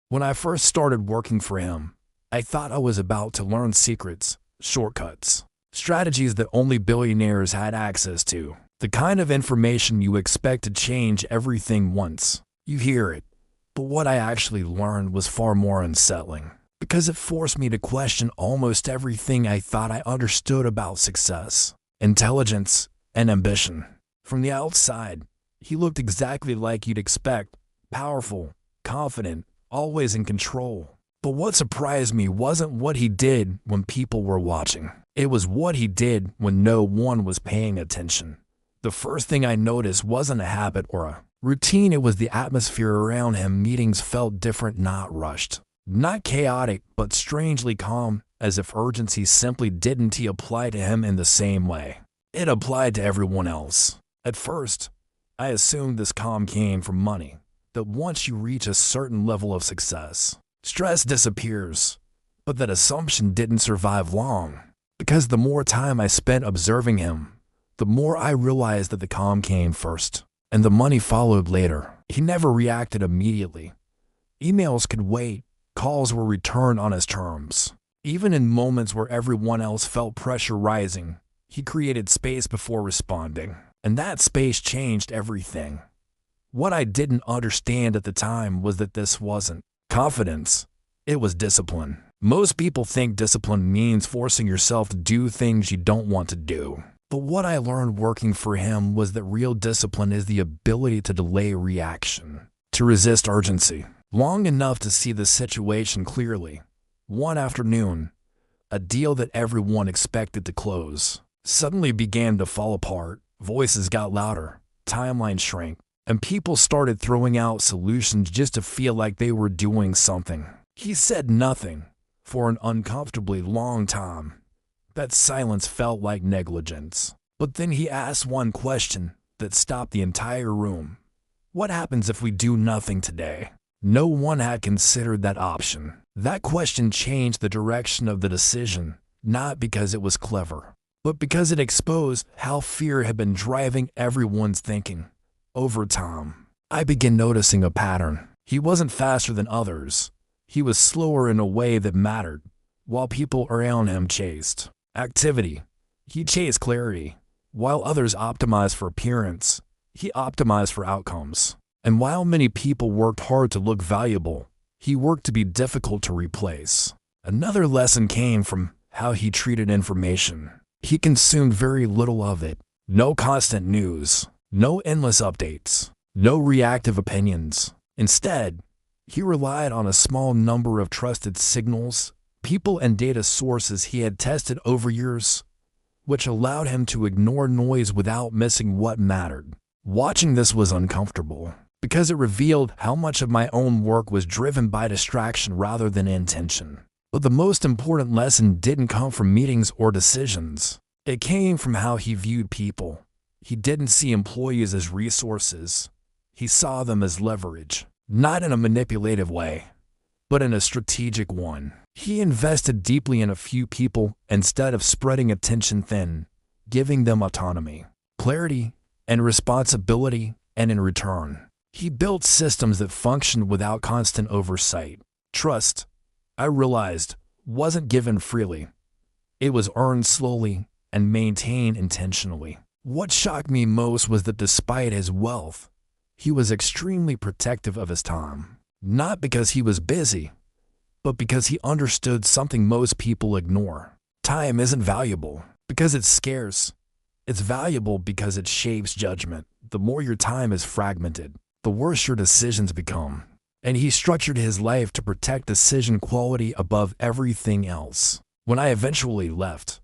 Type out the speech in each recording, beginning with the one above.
When I first started working for him, I thought I was about to learn secrets, shortcuts, strategies that only billionaires had access to. The kind of information you expect to change everything once you hear it. But what I actually learned was far more unsettling, because it forced me to question almost everything I thought I understood about success, intelligence, and ambition. From the outside, he looked exactly like you'd expect: powerful, confident, always in control. But what surprised me wasn't what he did when people were watching. It was what he did when no one was paying attention. The first thing I noticed wasn't a habit or a routine, it was the atmosphere around him. Meetings felt different, not rushed, not chaotic, but strangely calm, as if urgency simply didn't apply to him in the same way it applied to everyone else. At first, I assumed this calm came from money, that once you reach a certain level of success, stress disappears. But that assumption didn't survive long, because the more time I spent observing him, the more I realized that the calm came first, and the money followed later. He never reacted immediately. Emails could wait, calls were returned on his terms. Even in moments where everyone else felt pressure rising, he created space before responding. And that space changed everything. What I didn't understand at the time was that this wasn't confidence, it was discipline. Most people think discipline means forcing yourself to do things you don't want to do. But what I learned working for him was that real discipline is the ability to delay reaction, to resist urgency, long enough to see the situation clearly. One afternoon, a deal that everyone expected to close suddenly began to fall apart. Voices got louder, timelines shrank, and people started throwing out solutions just to feel like they were doing something. He said nothing for an uncomfortably long time. That silence felt like negligence. But then he asked one question that stopped the entire room. What happens if we do nothing today? No one had considered that option. That question changed the direction of the decision, not because it was clever, but because it exposed how fear had been driving everyone's thinking. Over time, I began noticing a pattern. He wasn't faster than others. He was slower in a way that mattered, while people around him chased activity. He chased clarity. While others optimized for appearance, he optimized for outcomes. And while many people worked hard to look valuable, he worked to be difficult to replace. Another lesson came from how he treated information. He consumed very little of it. No constant news, no endless updates, no reactive opinions. Instead, he relied on a small number of trusted signals, people and data sources he had tested over years, which allowed him to ignore noise without missing what mattered. Watching this was uncomfortable, because it revealed how much of my own work was driven by distraction rather than intention. But the most important lesson didn't come from meetings or decisions. It came from how he viewed people. He didn't see employees as resources. He saw them as leverage, not in a manipulative way, but in a strategic one. He invested deeply in a few people instead of spreading attention thin, giving them autonomy, clarity, and responsibility, and in return, he built systems that functioned without constant oversight. Trust, I realized, wasn't given freely. It was earned slowly and maintained intentionally. What shocked me most was that despite his wealth, he was extremely protective of his time. Not because he was busy, but because he understood something most people ignore. Time isn't valuable because it's scarce. It's valuable because it shapes judgment. The more your time is fragmented, the worse your decisions become. And he structured his life to protect decision quality above everything else. When I eventually left,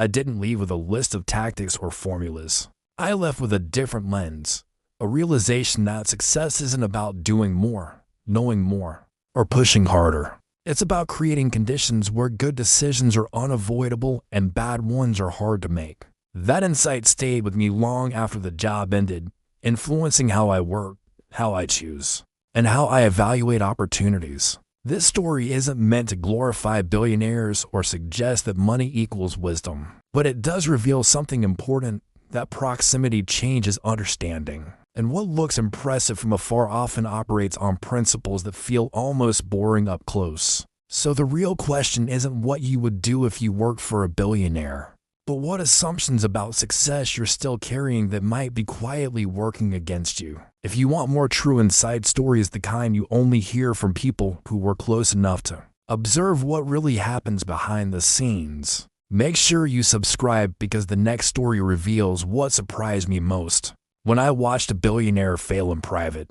I didn't leave with a list of tactics or formulas. I left with a different lens, a realization that success isn't about doing more, knowing more, or pushing harder. It's about creating conditions where good decisions are unavoidable and bad ones are hard to make. That insight stayed with me long after the job ended, influencing how I work, how I choose, and how I evaluate opportunities. This story isn't meant to glorify billionaires or suggest that money equals wisdom, but it does reveal something important: that proximity changes understanding. And what looks impressive from afar often operates on principles that feel almost boring up close. So the real question isn't what you would do if you worked for a billionaire, but what assumptions about success you're still carrying that might be quietly working against you. If you want more true inside stories, the kind you only hear from people who were close enough to observe what really happens behind the scenes, make sure you subscribe, because the next story reveals what surprised me most when I watched a billionaire fail in private.